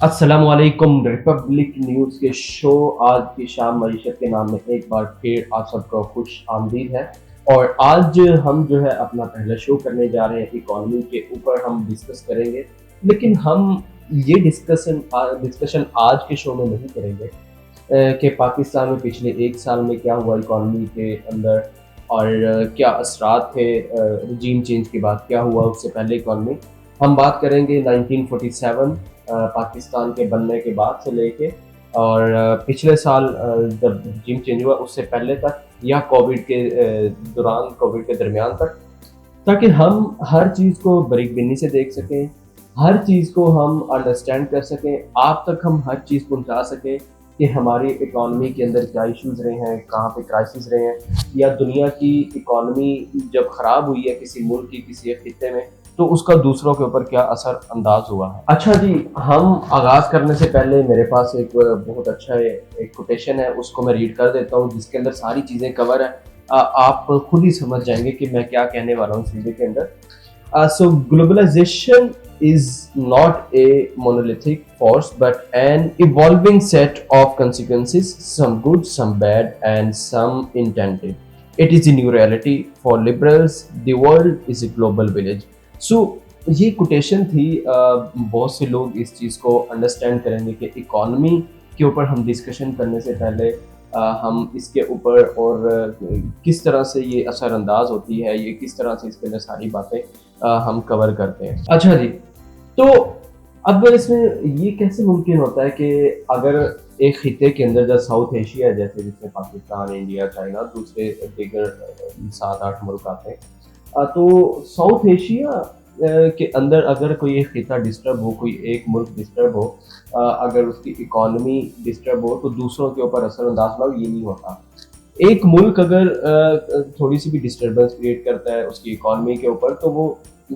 अस्सलामुअलैकुम Republic news के show आज की शाम मईशत के नाम में एक बार फिर आप सबको खुश आमदीद है। और आज हम जो है अपना पहला शो करने जा रहे हैं, इकॉनमी के ऊपर हम डिस्कस करेंगे। लेकिन हम ये डिस्कशन आज के शो में नहीं करेंगे कि पाकिस्तान में पिछले एक साल में क्या हुआ इकॉनमी के अंदर और क्या असरात थे रजीम चेंज के बाद क्या हुआ उससे पहले इकॉनमी। हम बात करेंगे 1947 पाकिस्तान के बनने के बाद से लेके और पिछले साल जब रजीम चेंज हुआ उससे पहले तक या कोविड के दौरान कोविड के दरमियान तक, ताकि हम हर चीज़ को बारीक-बीनी से देख सकें, हर चीज़ को हम अंडरस्टैंड कर सकें, आप तक हम हर चीज़ पहुँचा सकें कि हमारी इकॉनमी के अंदर क्या इश्यूज़ रहे हैं, कहाँ पे क्राइसिस रहे हैं, या दुनिया की इकॉनमी जब ख़राब हुई है किसी मुल्क की, किसी एक खित्ते में, तो उसका दूसरों के ऊपर क्या असर अंदाज़ हुआ है। अच्छा जी, हम आगाज़ करने से पहले मेरे पास एक बहुत अच्छा एक कोटेशन है, उसको मैं रीड कर देता हूँ, जिसके अंदर सारी चीज़ें कवर है। आप खुद ही समझ जाएँगे कि मैं क्या कहने वाला हूँ इस वीडियो के अंदर। So globalization is not a monolithic force but an evolving set of consequences, some good, some bad, and some intended. It is a new reality for liberals. The world is a global village. So ये quotation थी। बहुत से लोग इस चीज़ को understand करेंगे कि economy के ऊपर हम डिस्कशन करने से पहले हम इसके ऊपर और किस तरह से ये असरअंदाज होती है, ये किस तरह से इसके अंदर सारी बातें हम कवर करते हैं। अच्छा जी, तो अब इसमें ये कैसे मुमकिन होता है कि अगर एक खित्ते के अंदर जैसे साउथ एशिया है, जैसे जिसमें पाकिस्तान, इंडिया, चाइना, दूसरे दीगर 7-8 मुल्क आते हैं, तो साउथ एशिया के अंदर अगर कोई एक खित्ता डिस्टर्ब हो, कोई एक मुल्क डिस्टर्ब हो, अगर उसकी इकॉनमी डिस्टर्ब हो तो दूसरों के ऊपर असरअंदाज ना हो, ये नहीं होता। एक मुल्क अगर थोड़ी सी भी डिस्टर्बेंस क्रिएट करता है उसकी इकॉनमी के ऊपर, तो वो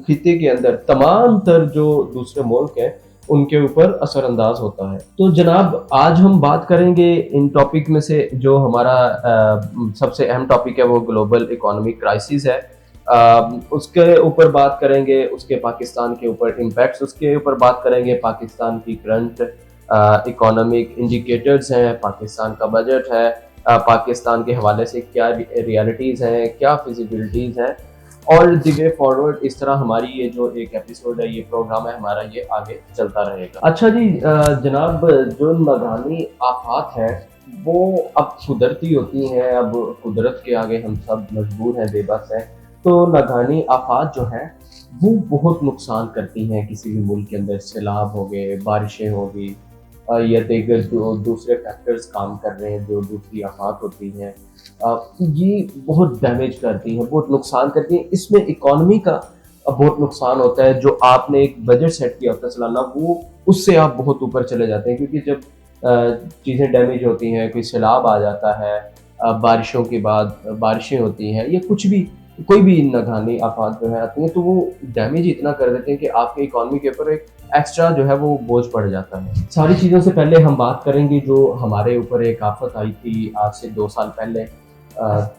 खित्ते के अंदर तमाम तर जो दूसरे मुल्क हैं उनके ऊपर असरअंदाज होता है। तो जनाब, आज हम बात करेंगे इन टॉपिक में से जो हमारा सबसे अहम टॉपिक है वो ग्लोबल इकोनॉमिक क्राइसिस है। उसके ऊपर बात करेंगे, उसके पाकिस्तान के ऊपर इम्पैक्ट्स, उसके ऊपर बात करेंगे पाकिस्तान की करंट इकोनॉमिक इंडिकेटर्स हैं, पाकिस्तान का बजट है, पाकिस्तान के हवाले से क्या रियलिटीज़ हैं, क्या फिजिबिलिटीज़ हैं, और द वे फॉरवर्ड। इस तरह हमारी ये जो एक एपिसोड है, ये प्रोग्राम है हमारा, ये आगे चलता रहेगा। अच्छा जी, जनाब, जो नगानी आफात है वो अब कुदरती होती हैं, अब कुदरत के आगे हम सब मजबूर हैं, बेबस हैं। तो नगानी आफात जो हैं वो बहुत नुकसान करती हैं किसी भी मुल्क के अंदर। सैलाब हो गए, बारिशें हो गई, या दीगर जो दूसरे फैक्टर्स काम कर रहे हैं, जो दूसरी आफात होती हैं, ये बहुत डैमेज करती हैं, बहुत नुकसान करती हैं। इसमें इकॉनमी का बहुत नुकसान होता है। जो आपने एक बजट सेट किया होता है सालाना, वो उससे आप बहुत ऊपर चले जाते हैं, क्योंकि जब चीज़ें डैमेज होती हैं, कोई सैलाब आ जाता है, बारिशों के बाद बारिशें होती हैं, या कुछ भी कोई भी नगानी आफात जो है आती हैं, तो वो डैमेज इतना कर देते हैं कि आपके इकॉनमी के ऊपर एक एक्स्ट्रा जो है वो बोझ पड़ जाता है। सारी चीज़ों से पहले हम बात करेंगे जो हमारे ऊपर एक आफत आई थी आज से 2 साल पहले,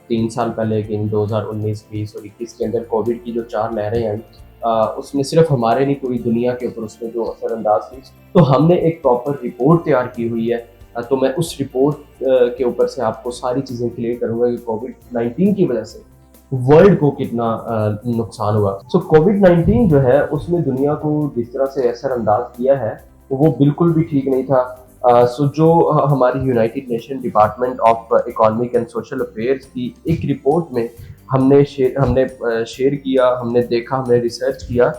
3 साल पहले, कि 2019, 20 और 21 के अंदर कोविड की जो 4 लहरें आई, उसमें सिर्फ हमारे नहीं पूरी दुनिया के ऊपर उसमें जो असरअंदाज थी। तो हमने एक प्रॉपर रिपोर्ट तैयार की हुई है। तो मैं उस रिपोर्ट के ऊपर से आपको सारी चीज़ें क्लियर करूँगा कि कोविड-19 की वजह से वर्ल्ड को कितना नुकसान हुआ। सो कोविड-19 जो है उसने दुनिया को जिस तरह से असरअंदाज किया है वो बिल्कुल भी ठीक नहीं था। सो जो हमारी United nation department of economic and social affairs की एक रिपोर्ट में हमने शेयर किया, हमने देखा, हमने रिसर्च किया,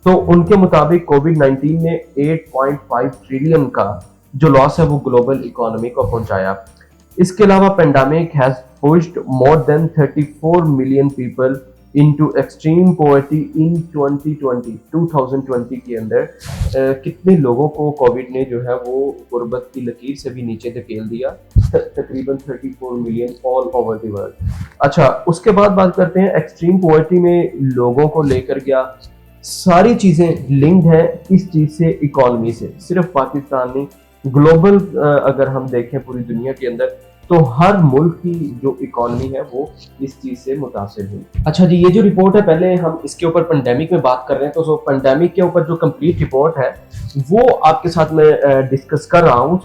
तो उनके मुताबिक कोविड-19 ने 8.5 ट्रिलियन का जो लॉस है वो ग्लोबल इकोनॉमी को पहुंचाया। इसके अलावा pandemic has pushed more than 34 million people into extreme poverty in 2020 के अंदर कितने लोगों को कोविड ने जो है वो गुर्बत की लकीर से भी नीचे धकेल दिया, तकरीबन 34 million all over the world. अच्छा, उसके बाद बात करते हैं एक्सट्रीम पॉवर्टी में लोगों को लेकर क्या सारी चीज़ें लिंक्ड हैं इस चीज़ से, इकॉनमी से। सिर्फ पाकिस्तान नहीं, ग्लोबल अगर हम देखें पूरी दुनिया के अंदर तो हर मुल्क की जो इकोनॉमी है वो इस चीज से मुतासिर हुई। अच्छा जी, ये जो रिपोर्ट है, पहले हम इसके ऊपर पेंडेमिक में बात कर रहे हैं, तो पेंडेमिक के ऊपर जो कंप्लीट रिपोर्ट है वो आपके साथ मैं डिस्कस कर रहा हूँ।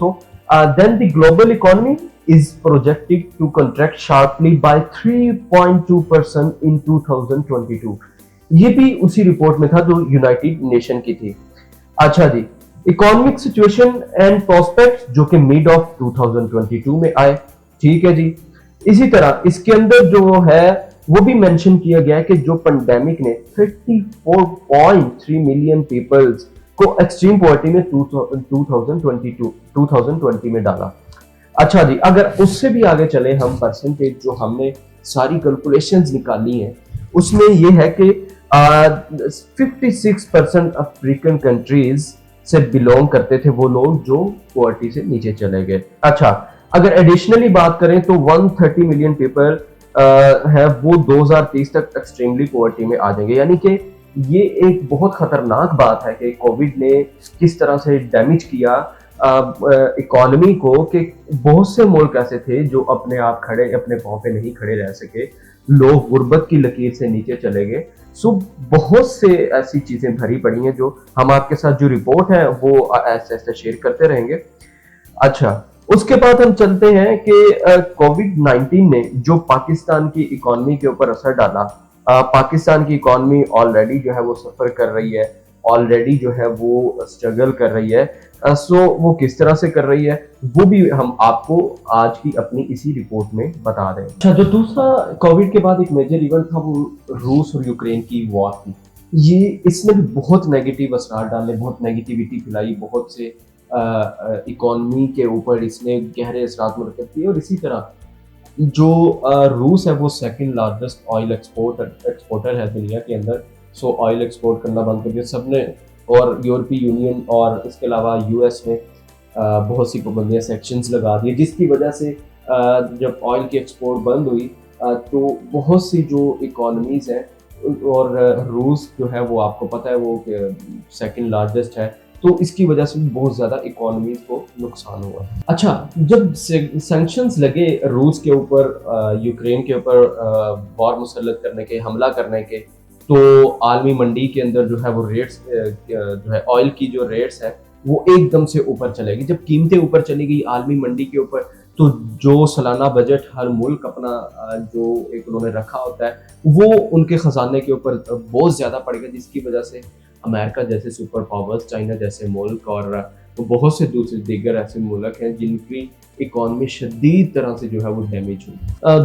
Then the global economy is projected to contract sharply by 3.2% in 2022। ये भी उसी रिपोर्ट में था जो यूनाइटेड नेशन की थी। अच्छा जी, इकोनॉमिक सिचुएशन एंड प्रोस्पेक्ट जो कि मिड ऑफ 2022 में आए। ठीक है जी, इसी तरह इसके अंदर जो है वो भी मेंशन किया गया है कि जो पेंडेमिक ने 54.3 मिलियन पीपल्स को एक्सट्रीम पॉवर्टी में 2020 में डाला। अच्छा जी, अगर उससे भी आगे चले हम, परसेंटेज जो हमने सारी कैलकुलेशंस निकाली हैं उसमें ये है कि 56% अफ्रीकन कंट्रीज से बिलोंग करते थे वो लोग जो पॉवर्टी से नीचे चले गए। अच्छा, अगर एडिशनली बात करें तो 130 मिलियन पीपल है वो 2030 तक एक्सट्रीमली पॉवर्टी में आ जाएंगे। यानी कि ये एक बहुत खतरनाक बात है कि कोविड ने किस तरह से डैमेज किया इकोनॉमी को, कि बहुत से मुल्क ऐसे थे जो अपने आप खड़े, अपने पांव पे नहीं खड़े रह सके, लोग गुर्बत की लकीर से नीचे चले गए। सो बहुत से ऐसी चीजें भरी पड़ी हैं जो हम आपके साथ जो रिपोर्ट है वो ऐसे ऐसे शेयर करते रहेंगे। अच्छा, उसके बाद हम चलते हैं कि कोविड-19 ने जो पाकिस्तान की इकोनॉमी के ऊपर असर डाला। पाकिस्तान की इकोनॉमी ऑलरेडी जो है वो सफर कर रही है, ऑलरेडी जो है वो स्ट्रगल कर रही है। सो वो किस तरह से कर रही है वो भी हम आपको आज की अपनी इसी रिपोर्ट में बता दें। अच्छा, जो दूसरा कोविड के बाद एक मेजर इवेंट था वो रूस और यूक्रेन की वॉर थी। ये इसने भी बहुत नेगेटिव असर डाले, बहुत नेगेटिविटी फैलाई, बहुत से इकोनॉमी के ऊपर इसने गहरे असरात मुरतब किए। और इसी तरह जो रूस है वो सेकंड लार्जेस्ट ऑयल एक्सपोर्टर है दुनिया के अंदर। सो ऑयल एक्सपोर्ट करना बंद कर दिया सबने, और यूरोपीय यूनियन और इसके अलावा यूएस ने बहुत सी पाबंदियां, सेक्शंस लगा दिए, जिसकी वजह से जब ऑयल की एक्सपोर्ट बंद हुई तो बहुत सी जो इकोनॉमीज़ हैं, और रूस जो है वो आपको पता है वो सेकंड लार्जेस्ट है, तो इसकी वजह से भी बहुत ज़्यादा इकोनॉमीज को नुकसान हुआ। अच्छा, जब सैंक्शंस लगे रूस के ऊपर, यूक्रेन के ऊपर वॉर मुसल्लत करने के, हमला करने के, तो आलमी मंडी के अंदर जो है वो रेट्स जो है ऑयल की जो रेट्स है वो एकदम से ऊपर चले गई। जब कीमतें ऊपर चली गई आलमी मंडी के ऊपर, तो जो सालाना बजट हर मुल्क अपना जो एक उन्होंने रखा होता है वो उनके खजाने के ऊपर बहुत ज़्यादा पड़ गया, जिसकी वजह से अमेरिका जैसे सुपर पावर्स, चाइना जैसे मुल्क और बहुत से दूसरे दीगर ऐसे मुल्क हैं जिनकी इकोनॉमी शदीद तरह से जो है वो डैमेज हुई।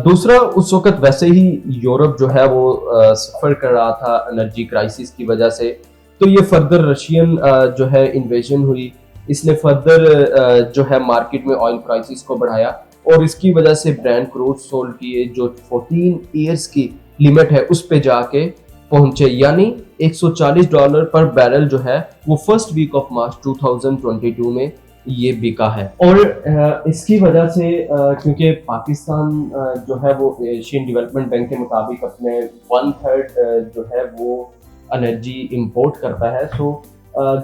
दूसरा, उस वक्त वैसे ही यूरोप जो है वो सफ़र कर रहा था एनर्जी क्राइसिस की वजह से, तो ये फर्दर रशियन जो है इन्वेजन हुई, इसने फर्दर जो है मार्केट में ऑयल प्राइसेस को बढ़ाया, और इसकी वजह से ब्रांड क्रूड सोल्ड की जो 14 ईयर्स की लिमिट है उस पे जाके पहुंचे, यानी $140 पर बैरल जो है वो फर्स्ट वीक ऑफ मार्च 2022 में ये बिका है। और इसकी वजह से क्योंकि पाकिस्तान जो है वो एशियन डेवलपमेंट बैंक के मुताबिक अपने 1/3 जो है वो एनर्जी इंपोर्ट करता है। सो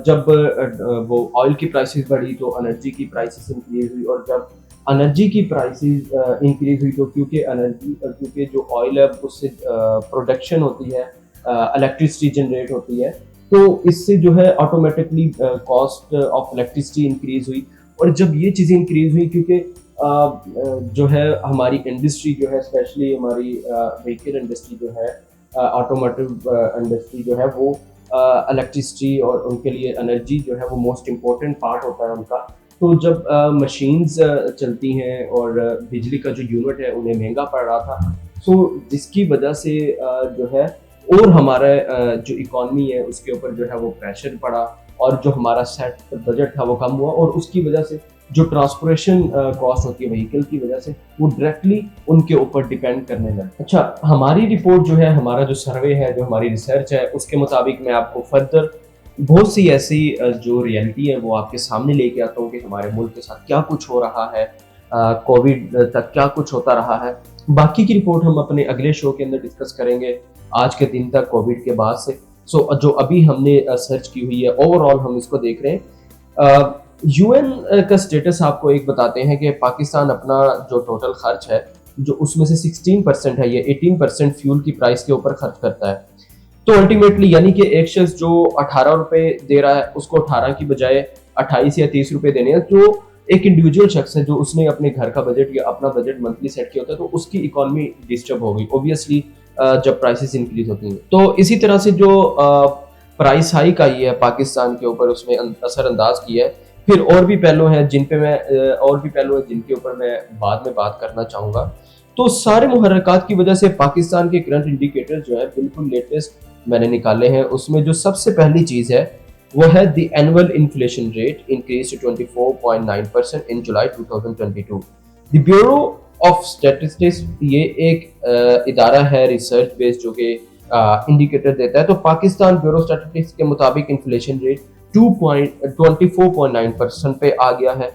जब वो ऑयल की प्राइसेस बढ़ी तो एनर्जी की प्राइसेस इंक्रीज हुई, और जब एनर्जी की प्राइसेस इंक्रीज हुई तो क्योंकि जो ऑयल है उससे प्रोडक्शन होती है, इलेक्ट्रिसिटी जनरेट होती है, तो इससे जो है automatically cost of electricity increase हुई। और जब ये चीज़ें इंक्रीज हुई, क्योंकि जो है हमारी इंडस्ट्री जो है, स्पेशली हमारी व्हीकल इंडस्ट्री जो है, ऑटोमोटिव इंडस्ट्री जो है वो इलेक्ट्रिसिटी और उनके लिए एनर्जी जो है वो मोस्ट इम्पोर्टेंट पार्ट होता है उनका। तो जब मशीन्स चलती हैं और बिजली का जो यूनिट है उन्हें महंगा पड़ रहा था, सो जिसकी वजह से जो है और हमारा जो इकॉनमी है उसके ऊपर जो है वो प्रेशर पड़ा, और जो हमारा सेट बजट था वो कम हुआ, और उसकी वजह से जो ट्रांसपोर्टेशन कॉस्ट होती है व्हीकल की वजह से वो डायरेक्टली उनके ऊपर डिपेंड करने लगे। अच्छा, हमारी रिपोर्ट जो है, हमारा जो सर्वे है, जो हमारी रिसर्च है, उसके मुताबिक मैं आपको फर्दर बहुत सी ऐसी जो रियलिटी है वो आपके सामने लेके आता हूँ कि हमारे मुल्क के साथ क्या कुछ हो रहा है, कोविड तक क्या कुछ होता रहा है। बाकी की रिपोर्ट हम अपने अगले शो के अंदर डिस्कस करेंगे, आज के दिन तक कोविड के बाद से। सो जो अभी हमने सर्च की हुई है ओवरऑल हम इसको देख रहे हैं। यूएन का स्टेटस आपको एक बताते हैं कि पाकिस्तान अपना जो टोटल खर्च है, जो उसमें से 16% है, ये 18% फ्यूल की प्राइस के ऊपर खर्च करता है। तो अल्टीमेटली यानी कि एक शख्स जो 18 रुपए दे रहा है, उसको 18 की बजाय 28 या 30 रुपए देने हैं। जो एक इंडिविजुअल शख्स है, जो उसने अपने घर का बजट या अपना बजट मंथली सेट किया होता है, तो उसकी इकोनॉमी डिस्टर्ब हो गई ऑब्वियसली जब प्राइसेस इंक्रीज होती हैं। तो इसी तरह से जो प्राइस हाइक आई है पाकिस्तान के ऊपर, उसमें असरअंदाज किया है। फिर और भी पहलू हैं जिनके ऊपर मैं बाद में बात करना चाहूँगा। तो सारे मुहर्रिकात की वजह से पाकिस्तान के करंट इंडिकेटर जो है बिल्कुल लेटेस्ट मैंने निकाले हैं। उसमें जो सबसे पहली चीज़ है वो है the annual inflation rate increase to 24.9% in July 2022। The bureau of statistics ये एक इदारा है रिसर्च बेस्ड, जो कि इंडिकेटर देता है। तो पाकिस्तान ब्यूरो स्टैटिस्टिक्स के मुताबिक इन्फ्लेशन रेट 24.9% पे आ गया है,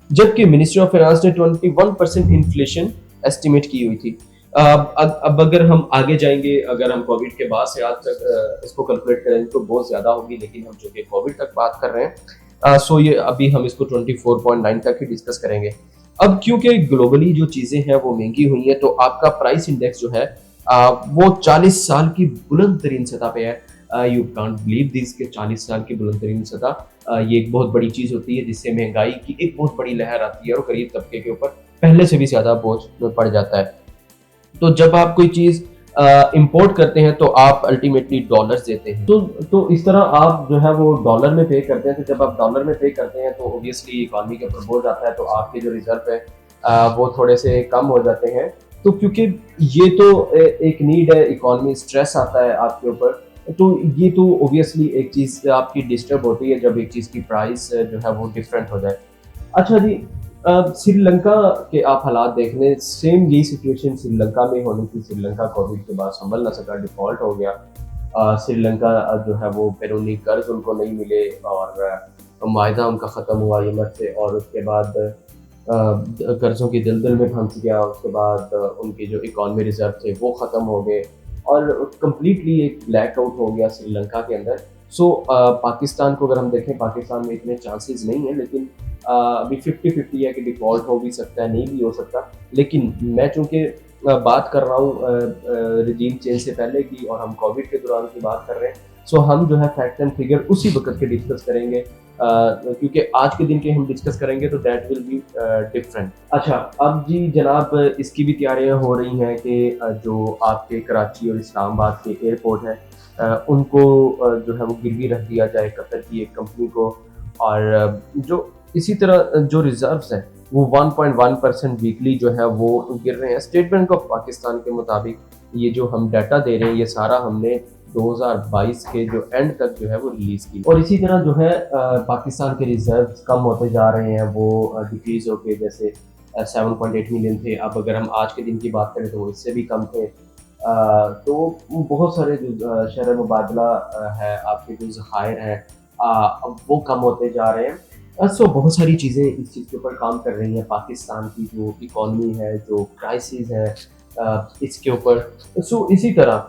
जबकि मिनिस्ट्री ऑफ फाइनेंस ने 21% इन्फ्लेशन एस्टिमेट की हुई थी। अब अगर हम आगे जाएंगे, अगर हम कोविड के बाद से आज तक इसको कैलकुलेट करेंगे तो बहुत ज्यादा होगी, लेकिन हम जो कि कोविड तक बात कर रहे हैं, सो ये अभी हम इसको 24.9 तक ही डिस्कस करेंगे। अब क्योंकि ग्लोबली जो चीजें हैं वो महंगी हुई हैं, तो आपका प्राइस इंडेक्स जो है वो 40 साल की बुलंद तरीन सतह पे है। यू कांट बिलीव दिस के 40 साल की बुलंद तरीन सतह, ये एक बहुत बड़ी चीज होती है, जिससे महंगाई की एक बहुत बड़ी लहर आती है और गरीब तबके के ऊपर पहले से भी ज्यादा बोझ पड़ जाता है। तो जब आप कोई चीज इंपोर्ट करते हैं तो आप अल्टीमेटली डॉलर्स देते हैं। तो इस तरह आप जो है वो डॉलर में पे करते हैं। तो जब आप डॉलर में पे करते हैं तो ऑब्वियसली इकॉनमी के ऊपर बोझ आता है, तो आपके जो रिजर्व है वो थोड़े से कम हो जाते हैं। तो क्योंकि ये तो एक नीड है, इकॉनमी स्ट्रेस आता है आपके ऊपर, तो ये तो ऑब्वियसली एक चीज आपकी डिस्टर्ब होती है जब एक चीज की प्राइस जो है वो डिफरेंट हो जाए। अच्छा जी, श्रीलंका के आप हालात देख लें, सेम यही सिचुएशन श्रीलंका में होनी थी। श्रीलंका कोविड के बाद संभल ना सका, डिफॉल्ट हो गया। श्रीलंका जो है वो बैरूनी कर्ज उनको नहीं मिले, और मायदा उनका ख़त्म हुआ IMF से, और उसके बाद कर्जों की दलदल में फंस गया। उसके बाद उनके जो इकॉनमी रिजर्व थे वो ख़त्म हो गए, और कम्प्लीटली एक ब्लैक आउट हो गया श्रीलंका के अंदर। सो पाकिस्तान को अगर हम देखें, पाकिस्तान में इतने चांसेस नहीं है, लेकिन अभी 50-50 है कि डिफ़ॉल्ट हो भी सकता है, नहीं भी हो सकता। लेकिन मैं चूँकि बात कर रहा हूँ रिजीम चेंज से पहले की, और हम कोविड के दौरान की बात कर रहे हैं, सो हम जो है फैक्ट एंड फिगर उसी वक़्त के डिस्कस करेंगे, क्योंकि आज के दिन के हम डिस्कस करेंगे तो दैट विल बी डिफरेंट। अच्छा, अब जी जनाब इसकी भी तैयारियां हो रही हैं कि जो आपके कराची और इस्लामाबाद के एयरपोर्ट हैं, उनको जो है वो गिरवी रख दिया जाए कतर की एक कंपनी को। और जो इसी तरह जो रिजर्व्स हैं वो 1.1% वीकली जो है वो गिर रहे हैं। स्टेट बैंक ऑफ पाकिस्तान के मुताबिक ये जो हम डाटा दे रहे हैं, ये सारा हमने 2022 के जो एंड तक जो है वो रिलीज की। और इसी तरह जो है पाकिस्तान के रिजर्व्स कम होते जा रहे हैं, वो डिक्रीज होके जैसे 7.8 मिलियन थे, अब अगर हम आज के दिन की बात करें तो वो इससे भी कम थे। तो बहुत सारे जो शरह मुबादला है, आपके जो ज़खायर हैं, अब वो कम होते जा रहे हैं। सो बहुत सारी चीज़ें इस चीज़ के ऊपर काम कर रही हैं। पाकिस्तान की जो इकॉनमी है, जो क्राइसिस है, इसके ऊपर। सो इसी तरह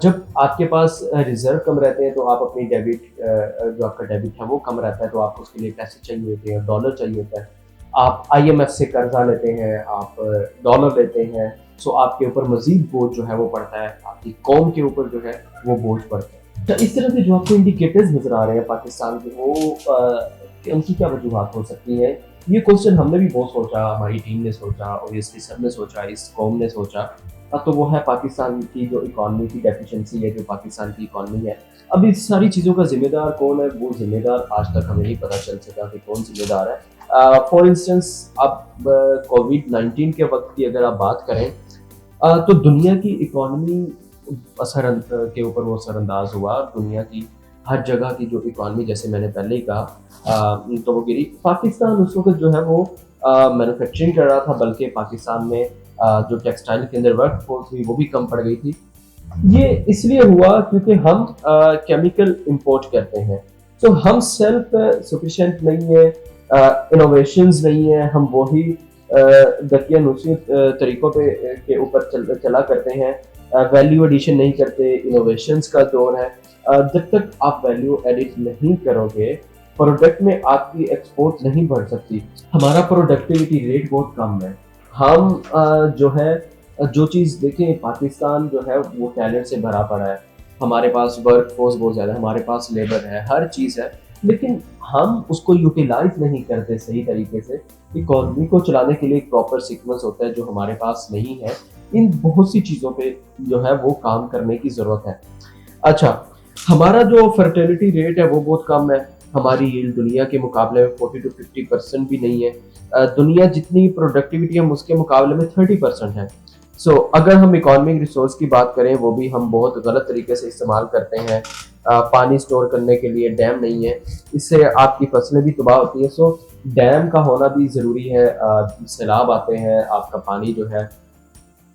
जब आपके पास रिजर्व कम रहते हैं, तो आप अपनी डेबिट जो आपका डेबिट है वो कम रहता है, तो आपको उसके लिए पैसे चाहिए होते हैं, डॉलर चाहिए होता है। आप IMF से कर्जा लेते हैं, आप डॉलर लेते हैं, सो आपके ऊपर मजीद बोझ जो है वो पड़ता है, आपकी कौम के ऊपर जो है वो बोझ पड़ता है। तो इस तरह से जो आपको इंडिकेटर्स नजर आ रहे हैं पाकिस्तान के, वो उनकी क्या वजूहत हो सकती है, ये क्वेश्चन हमने भी बहुत सोचा, हमारी टीम ने सोचा, ऑब्वियसली सबने सोचा, इस कौम ने सोचा। तो वो है पाकिस्तान की जो इकॉनमी की डेफिशिएंसी है, जो पाकिस्तान की इकॉनमी है। अब इस सारी चीज़ों का जिम्मेदार कौन है, वो जिम्मेदार आज तक हमें नहीं पता चल सका कि कौन जिम्मेदार है। फॉर इंस्टेंस, अब कोविड-19 के वक्त की अगर आप बात करें, तो दुनिया की इकॉनमी के ऊपर वो असरअंदाज हुआ। दुनिया की हर जगह की जो इकॉनमी, जैसे मैंने पहले ही कहा, तो वो गिरी। पाकिस्तान उस वक्त जो है वो मैन्युफैक्चरिंग कर रहा था, बल्कि पाकिस्तान में जो टेक्सटाइल के अंदर वर्क फोर्स हुई वो भी कम पड़ गई थी। ये इसलिए हुआ क्योंकि हम केमिकल इंपोर्ट करते हैं, तो हम सेल्फ सफिशिएंट नहीं है, इनोवेशंस नहीं है, हम वही दकियानूसी तरीकों पे के ऊपर चला करते हैं, वैल्यू एडिशन नहीं करते। इनोवेशंस का दौर है, जब तक आप वैल्यू एडिट नहीं करोगे प्रोडक्ट में आपकी एक्सपोर्ट नहीं बढ़ सकती। हमारा प्रोडक्टिविटी रेट बहुत कम है। हम जो है जो चीज़ देखें, पाकिस्तान जो है वो टैलेंट से भरा पड़ा है। हमारे पास वर्क फोर्स बहुत ज़्यादा है, हमारे पास लेबर है, हर चीज़ है, लेकिन हम उसको यूटिलाइज़ नहीं करते सही तरीके से। इकॉनमी को चलाने के लिए एक प्रॉपर सीक्वेंस होता है जो हमारे पास नहीं है। इन बहुत सी चीज़ों पे जो है वो काम करने की ज़रूरत है। अच्छा, हमारा जो फर्टिलिटी रेट है वो बहुत कम है। हमारी यील्ड दुनिया के मुकाबले में 40 टू 50% भी नहीं है। दुनिया जितनी प्रोडक्टिविटी हम उसके मुकाबले में 30% है। अगर हम इकोनॉमिक रिसोर्स की बात करें, वो भी हम बहुत गलत तरीके से इस्तेमाल करते हैं। पानी स्टोर करने के लिए डैम नहीं है, इससे आपकी फसलें भी तबाह होती है। डैम का होना भी ज़रूरी है। सैलाब आते हैं, आपका पानी जो है,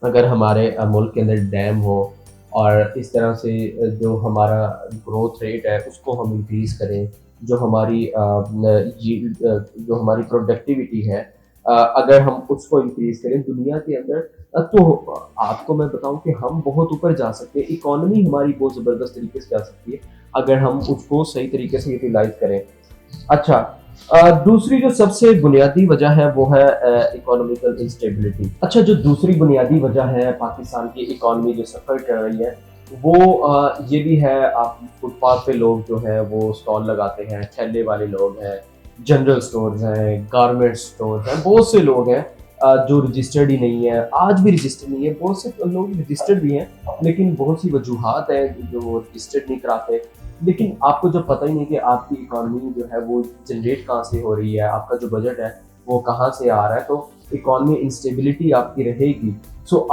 अगर हमारे मुल्क के अंदर डैम हो और इस तरह से जो हमारा ग्रोथ रेट है उसको हम इंक्रीज़ करें, जो हमारी जो हमारी प्रोडक्टिविटी है, अगर हम उसको इंक्रीज़ करें दुनिया के अंदर, तो आपको मैं बताऊं कि हम बहुत ऊपर जा सकते हैं। इकोनॉमी हमारी बहुत ज़बरदस्त तरीके से जा सकती है अगर हम उसको सही तरीके से यूटिलाइज करें। अच्छा, दूसरी जो सबसे बुनियादी वजह है वो है इकोनॉमिकल इंस्टेबिलिटी। अच्छा, जो दूसरी बुनियादी वजह है पाकिस्तान की इकोनॉमी जो सफ़र कर रही है, वो ये भी है। आप फुटपाथ पे लोग जो है वो स्टॉल लगाते हैं, ठेले वाले लोग हैं, जनरल स्टोर्स हैं, गारमेंट स्टोर्स हैं, बहुत से लोग हैं जो रजिस्टर्ड ही नहीं है, आज भी रजिस्टर्ड नहीं है। बहुत से लोग रजिस्टर्ड भी हैं, लेकिन बहुत सी वजूहात है जो वो रजिस्टर्ड नहीं कराते। लेकिन आपको जब पता ही नहीं कि आपकी इकोनॉमी जो है वो जनरेट कहाँ से हो रही है, आपका जो बजट है वो कहाँ से आ रहा है, तो इकोनॉमी इंस्टेबिलिटी आपकी रहेगी।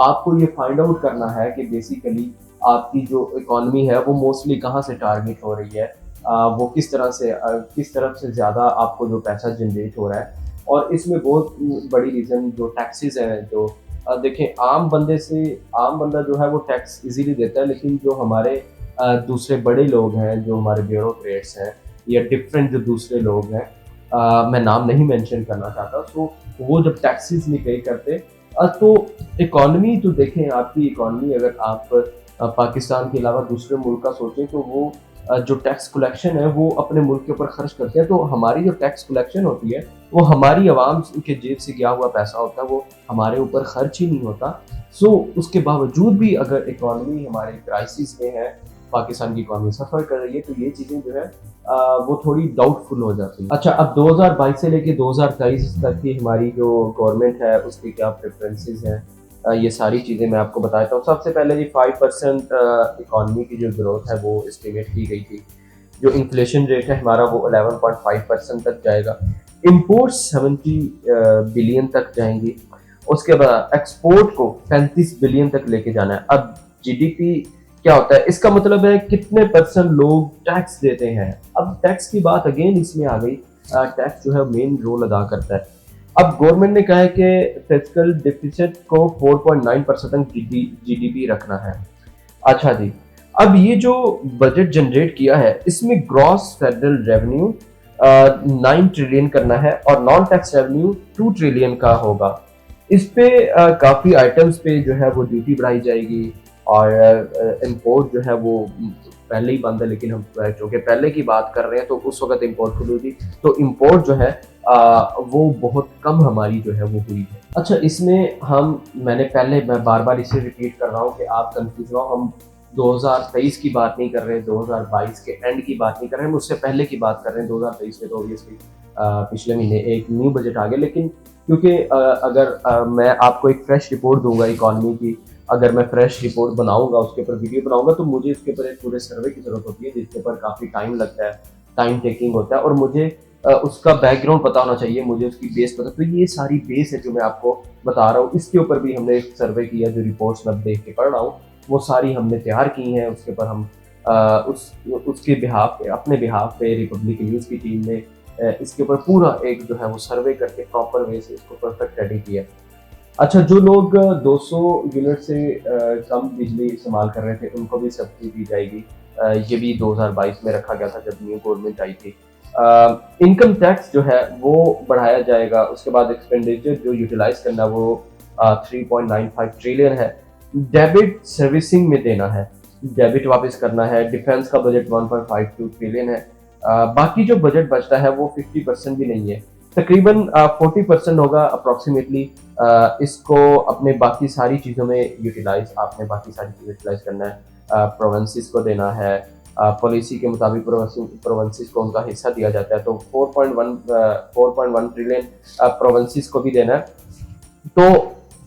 आपको ये फाइंड आउट करना है कि बेसिकली आपकी जो इकोनॉमी है वो मोस्टली कहाँ से टारगेट हो रही है, वो किस तरह से किस तरफ से ज़्यादा आपको जो पैसा जनरेट हो रहा है। और इसमें बहुत बड़ी रीज़न जो टैक्सेस हैं, जो देखें, आम बंदा जो है वो टैक्स इजीली देता है, लेकिन जो हमारे दूसरे बड़े लोग हैं, जो हमारे ब्यूरोक्रेट्स हैं या डिफरेंट जो दूसरे लोग हैं, मैं नाम नहीं मेंशन करना चाहता, वो जब टैक्सेस नहीं पे करते, तो इकोनॉमी तो देखें, आपकी इकोनॉमी अगर आप पाकिस्तान के अलावा दूसरे मुल्क का सोचें, तो वो जो टैक्स कलेक्शन है वो अपने मुल्क के ऊपर खर्च करते हैं। तो हमारी जो टैक्स कलेक्शन होती है वो हमारी आवाम के जेब से गया हुआ पैसा होता है, वो हमारे ऊपर खर्च ही नहीं होता। उसके बावजूद भी अगर इकोनॉमी हमारे क्राइसिस में है, पाकिस्तान की इकोनॉमी सफ़र कर रही है, तो ये चीज़ें जो है वो थोड़ी डाउटफुल हो जाती हैं। अच्छा, अब 2022 से लेके 2023 तक की हमारी जो गवर्नमेंट है उसकी क्या प्रेफरेंसेस हैं, ये सारी चीज़ें मैं आपको बताता हूँ। सबसे पहले जी 5% इकॉनमी की जो ग्रोथ है वो एस्टिमेट की गई थी। जो इन्फ्लेशन रेट है हमारा वो 11.5% तक जाएगा। इम्पोर्ट्स 70 बिलियन तक जाएंगी। उसके बाद एक्सपोर्ट को 35 बिलियन तक लेके जाना है। अब जीडीपी क्या होता है, इसका मतलब है कितने परसेंट लोग टैक्स देते हैं। अब टैक्स की बात अगेन इसमें आ गई। टैक्स जो है मेन रोल अदा करता है। अब गवर्नमेंट ने कहा है कि फिस्कल डिफिसिट को 4.9% तक जीडीपी रखना है। अच्छा जी, अब ये जो बजट जनरेट किया है इसमें ग्रॉस फेडरल रेवेन्यू 9 ट्रिलियन करना है और नॉन टैक्स रेवेन्यू 2 ट्रिलियन का होगा। इस पे काफ़ी आइटम्स पे जो है वो ड्यूटी बढ़ाई जाएगी और इम्पोर्ट जो है वो पहले ही बंद है, लेकिन हम चूँकि पहले की बात कर रहे हैं तो उस वक़्त इम्पोर्ट खुली थी, तो इम्पोर्ट जो है वो बहुत कम हमारी जो है वो हुई है। अच्छा, इसमें मैं बार-बार इसे रिपीट कर रहा हूँ कि आप कन्फ्यूज़ ना हो, हम 2023 की बात नहीं कर रहे हैं, 2022 के एंड की बात नहीं कर रहे हैं, हम उससे पहले की बात कर रहे हैं। 2023 में तो ऑब्वियसली पिछले महीने एक न्यू बजट आ गया, लेकिन क्योंकि अगर मैं आपको एक फ्रेश रिपोर्ट दूँगा इकॉनमी की, अगर मैं फ्रेश रिपोर्ट बनाऊँगा, उसके ऊपर वीडियो बनाऊँगा, तो मुझे उसके ऊपर एक पूरे सर्वे की ज़रूरत होती है, जिसके ऊपर काफ़ी टाइम लगता है, टाइम टेकिंग होता है, और मुझे उसका बैकग्राउंड पता होना चाहिए, मुझे उसकी बेस पता। तो ये सारी बेस है जो मैं आपको बता रहा हूँ। इसके ऊपर भी हमने एक सर्वे किया, जो रिपोर्ट्स मैं देख के पढ़ रहा हूँ, वो सारी हमने तैयार की हैं। उसके ऊपर हम उसके बिहाफ पे, अपने बिहाफ पे रिपब्लिक न्यूज़ की टीम ने इसके ऊपर पूरा एक जो है वो सर्वे करके प्रॉपर वे से इसको परफेक्ट रेडी किया। अच्छा, जो लोग 200 यूनिट से कम बिजली इस्तेमाल कर रहे थे उनको भी सब्सिडी दी जाएगी। ये भी 2022 में रखा गया था जब न्यू गवर्नमेंट आई थी। इनकम टैक्स जो है वो बढ़ाया जाएगा। उसके बाद एक्सपेंडिचर जो यूटिलाइज करना वो 3.95 ट्रिलियन है। डेबिट सर्विसिंग में देना है, डेबिट वापस करना है। डिफेंस का बजट 1.52 ट्रिलियन है। बाकी जो बजट बचता है वो 50% भी नहीं है, तकरीबन 40% होगा अप्रॉक्सीमेटली। इसको अपने बाकी सारी चीज़ों में यूटिलाइज आपने बाकी सारी चीज़ें यूटिलाइज करना है, प्रोवेंसिस को देना है। पॉलिसी के मुताबिक प्रोवेंसिस को उनका हिस्सा दिया जाता है, तो 4.1 ट्रिलियन प्रोवेंसिस को भी देना है। तो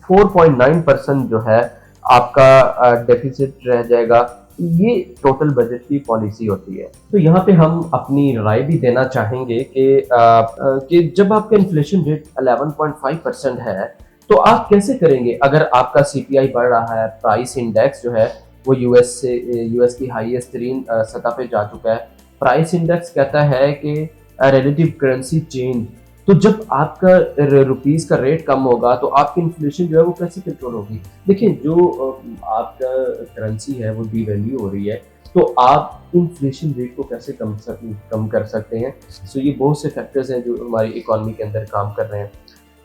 4.9% जो है आपका डेफिसिट रह जाएगा। ये टोटल बजट की पॉलिसी होती है। तो यहाँ पे हम अपनी राय भी देना चाहेंगे कि जब आपका इन्फ्लेशन रेट 11.5% है, तो आप कैसे करेंगे अगर आपका सीपीआई बढ़ रहा है, प्राइस इंडेक्स जो है वो यूएस की हाईएस्ट तरीन सतह पे जा चुका है। प्राइस इंडेक्स कहता है कि रिलेटिव करेंसी चेंज, तो जब आपका रुपीस का रेट कम होगा तो आपकी इन्फ्लेशन जो है वो कैसे कंट्रोल होगी। देखिए, जो आपका करेंसी है वो डीवैल्यू हो रही है, तो आप इन्फ्लेशन रेट को कैसे कम कर सकते हैं। सो ये बहुत से फैक्टर्स हैं जो हमारी इकोनॉमी के अंदर काम कर रहे हैं।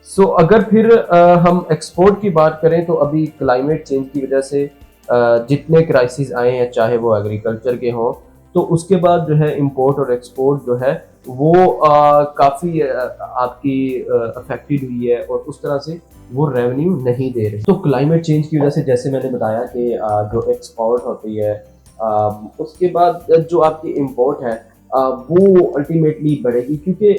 सो अगर फिर हम एक्सपोर्ट की बात करें, तो अभी क्लाइमेट चेंज की वजह से जितने क्राइसिस आए हैं, चाहे वो एग्रीकल्चर के हों, तो उसके बाद जो है इंपोर्ट और एक्सपोर्ट जो है वो काफ़ी आपकी अफेक्टेड हुई है, और उस तरह से वो रेवेन्यू नहीं दे रहे। तो क्लाइमेट चेंज की वजह से, जैसे मैंने बताया कि जो एक्सपोर्ट होती है, उसके बाद जो आपकी इंपोर्ट है वो अल्टीमेटली बढ़ेगी, क्योंकि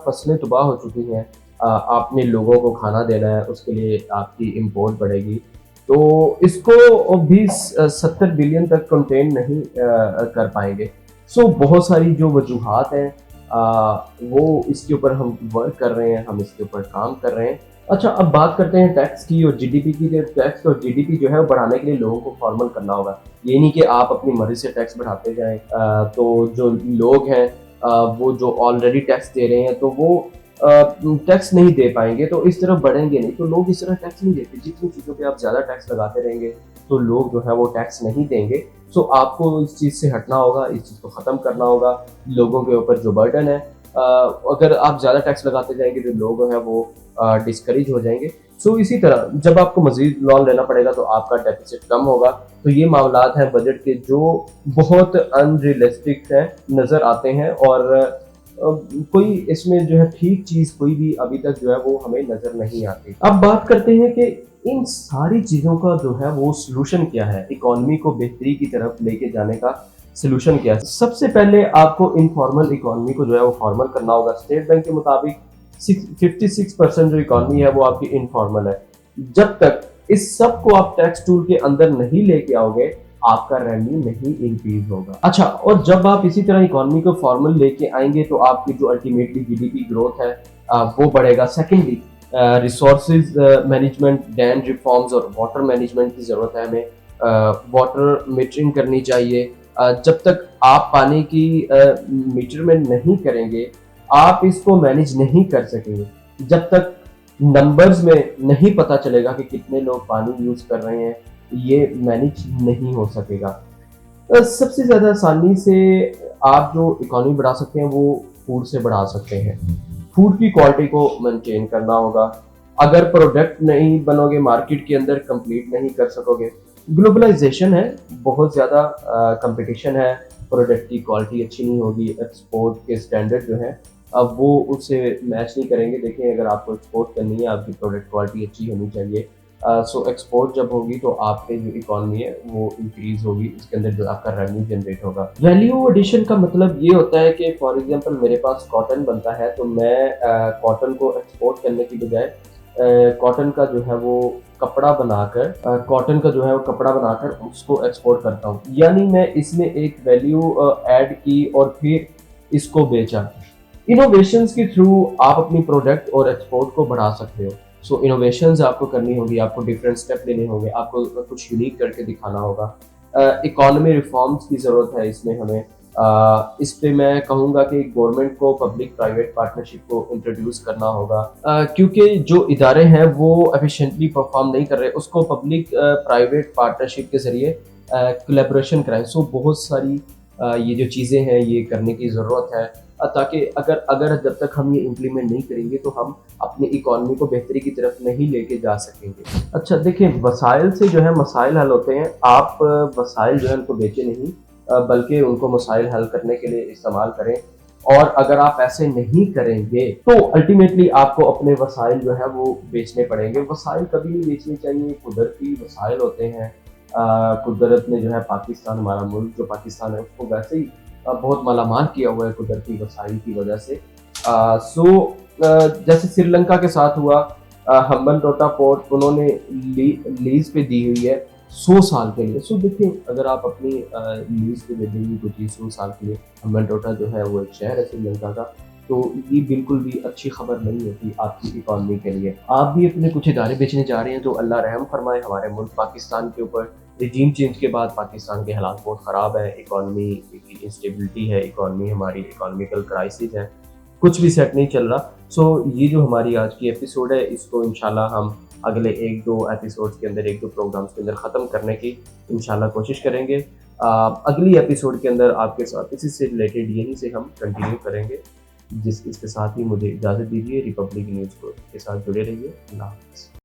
फसलें तबाह हो चुकी हैं। आपने लोगों को खाना देना है, उसके लिए आपकी इंपोर्ट बढ़ेगी। तो इसको भी 70 बिलियन तक कंटेन नहीं कर पाएंगे। सो बहुत सारी जो वजूहात हैं, वो इसके ऊपर हम वर्क कर रहे हैं, हम इसके ऊपर काम कर रहे हैं। अच्छा, अब बात करते हैं टैक्स की और जीडीपी की। टैक्स और जीडीपी जो है वो बढ़ाने के लिए लोगों को फॉर्मल करना होगा। ये नहीं कि आप अपनी मर्जी से टैक्स बढ़ाते जाएं। तो जो लोग हैं वो जो ऑलरेडी टैक्स दे रहे हैं, तो वो टैक्स नहीं दे पाएंगे, तो इस तरफ बढ़ेंगे नहीं। तो लोग इस तरह टैक्स नहीं देते। जितनी चीज़ों पे आप ज़्यादा टैक्स लगाते रहेंगे, तो लोग जो है वो टैक्स नहीं देंगे। सो आपको इस चीज़ से हटना होगा, इस चीज़ को ख़त्म करना होगा। लोगों के ऊपर जो बर्डन है, अगर आप ज़्यादा टैक्स लगाते जाएंगे, जो लोग हैं वो डिस्करेज हो जाएंगे। सो इसी तरह जब आपको मजीद लोन लेना पड़ेगा, तो आपका डेफिसिट कम होगा। तो ये मामलात हैं बजट के जो बहुत अनरियलिस्टिक है नज़र आते हैं, और कोई इसमें जो है ठीक चीज़ कोई भी अभी तक जो है वो हमें नज़र नहीं आती। अब बात करते हैं कि इन सारी चीज़ों का जो है वो सलूशन क्या है, इकोनॉमी को बेहतरी की तरफ लेके जाने का सलूशन क्या है। सबसे पहले आपको इनफॉर्मल इकोनॉमी को जो है वो फॉर्मल करना होगा। स्टेट बैंक के मुताबिक 56% जो इकोनॉमी है वो आपकी इनफॉर्मल है। जब तक इस सब को आप टैक्स टूल के अंदर नहीं लेके आओगे, आपका रेवेन्यू नहीं इंक्रीज होगा। अच्छा, और जब आप इसी तरह इकोनॉमी को फॉर्मल लेके आएंगे, तो आपकी जो अल्टीमेटली जीडीपी ग्रोथ है वो बढ़ेगा। Secondly, resources management, dam reforms और वाटर मैनेजमेंट की ज़रूरत है हमें। वाटर मीटरिंग करनी चाहिए। जब तक आप पानी की मीटरमेंट नहीं करेंगे, आप इसको मैनेज नहीं कर सकेंगे। जब तक नंबर्स में नहीं पता चलेगा कि कितने लोग पानी यूज़ कर रहे हैं, ये मैनेज नहीं हो सकेगा। सबसे ज़्यादा आसानी से आप जो इकोनॉमी बढ़ा सकते हैं वो फूड से बढ़ा सकते हैं। फूड की क्वालिटी को मेंटेन करना होगा। अगर प्रोडक्ट नहीं बनोगे, मार्केट के अंदर कंपीट नहीं कर सकोगे। ग्लोबलाइजेशन है, बहुत ज़्यादा कंपटीशन है, प्रोडक्ट की क्वालिटी अच्छी नहीं होगी, एक्सपोर्ट के स्टैंडर्ड जो है अब वो उससे मैच नहीं करेंगे। देखिए, अगर आपको एक्सपोर्ट करनी है, आपकी प्रोडक्ट क्वालिटी अच्छी होनी चाहिए। सो एक्सपोर्ट जब होगी, तो आपके जो इकोनॉमी है वो इंक्रीज होगी, इसके अंदर जो आपका रेवेन्यू जनरेट होगा। वैल्यू एडिशन का मतलब ये होता है कि फॉर एग्जांपल मेरे पास कॉटन बनता है, तो मैं कॉटन को एक्सपोर्ट करने की बजाय कॉटन का जो है वो कपड़ा बनाकर उसको एक्सपोर्ट करता हूँ। यानी मैं इसमें एक वैल्यू ऐड की और फिर इसको बेचा। इनोवेशंस के थ्रू आप अपनी प्रोडक्ट और एक्सपोर्ट को बढ़ा सकते हो। सो इनोवेशंस आपको करनी होगी, आपको डिफरेंट स्टेप लेने होंगे, आपको कुछ यूनिक करके दिखाना होगा। इकोनॉमी रिफॉर्म्स की ज़रूरत है इसमें हमें। इस पे मैं कहूँगा कि गवर्नमेंट को पब्लिक प्राइवेट पार्टनरशिप को इंट्रोड्यूस करना होगा, क्योंकि जो इदारे हैं वो एफिशिएंटली परफॉर्म नहीं कर रहे, उसको पब्लिक प्राइवेट पार्टनरशिप के ज़रिए कोलैबोरेशन कराएं। सो बहुत सारी ये जो चीज़ें हैं ये करने की ज़रूरत है, ताकि अगर जब तक हम ये इम्प्लीमेंट नहीं करेंगे, तो हम अपनी इकोनॉमी को बेहतरी की तरफ नहीं लेके जा सकेंगे। अच्छा, देखिए, वसाइल से जो है मसाइल हल होते हैं। आप वसाइल जो है उनको बेचे नहीं, बल्कि उनको मसाइल हल करने के लिए इस्तेमाल करें। और अगर आप ऐसे नहीं करेंगे तो अल्टीमेटली आपको अपने वसाइल जो है वो बेचने पड़ेंगे। वसाइल कभी नहीं बेचने चाहिए, कुदरती वसाइल होते हैं। कुदरत ने जो है पाकिस्तान, हमारा मुल्क जो पाकिस्तान है, उसको वैसे ही बहुत मालामाल किया हुआ है कुदरती वसाइल की वजह से। जैसे श्रीलंका के साथ हुआ, हम्बनटोटा पोर्ट उन्होंने लीज पे दी हुई है 100 साल के लिए। सो देखिए, अगर आप अपनी लीज पे दे देंगे कोई चीज़ 100 साल के लिए, हम्बनटोटा जो है वो एक शहर है श्रीलंका का, तो ये बिल्कुल भी अच्छी खबर नहीं होती आपकी इकॉनमी के लिए। आप भी अपने कुछ इदारे बेचने जा रहे हैं तो अल्लाह रहम फरमाए हमारे मुल्क पाकिस्तान के ऊपर। रिजीम चेंज के बाद पाकिस्तान के हालात बहुत ख़राब है, इकॉनमी की इंस्टेबिलिटी है, इकॉनमी हमारी इकोनॉमिकल क्राइसिस है, कुछ भी सेट नहीं चल रहा। सो ये जो हमारी आज की एपिसोड है, इसको इंशाल्लाह हम अगले 1-2 एपिसोड्स के अंदर, 1-2 प्रोग्राम्स के अंदर ख़त्म करने की इंशाल्लाह कोशिश करेंगे। अगली एपिसोड के अंदर आपके साथ इसी से रिलेटेड यहीं से हम कंटिन्यू करेंगे। इसके साथ ही मुझे इजाज़त दीजिए। रिपब्लिक न्यूज़ को के साथ जुड़े रहिए। अल्लाह हाफ़िज़।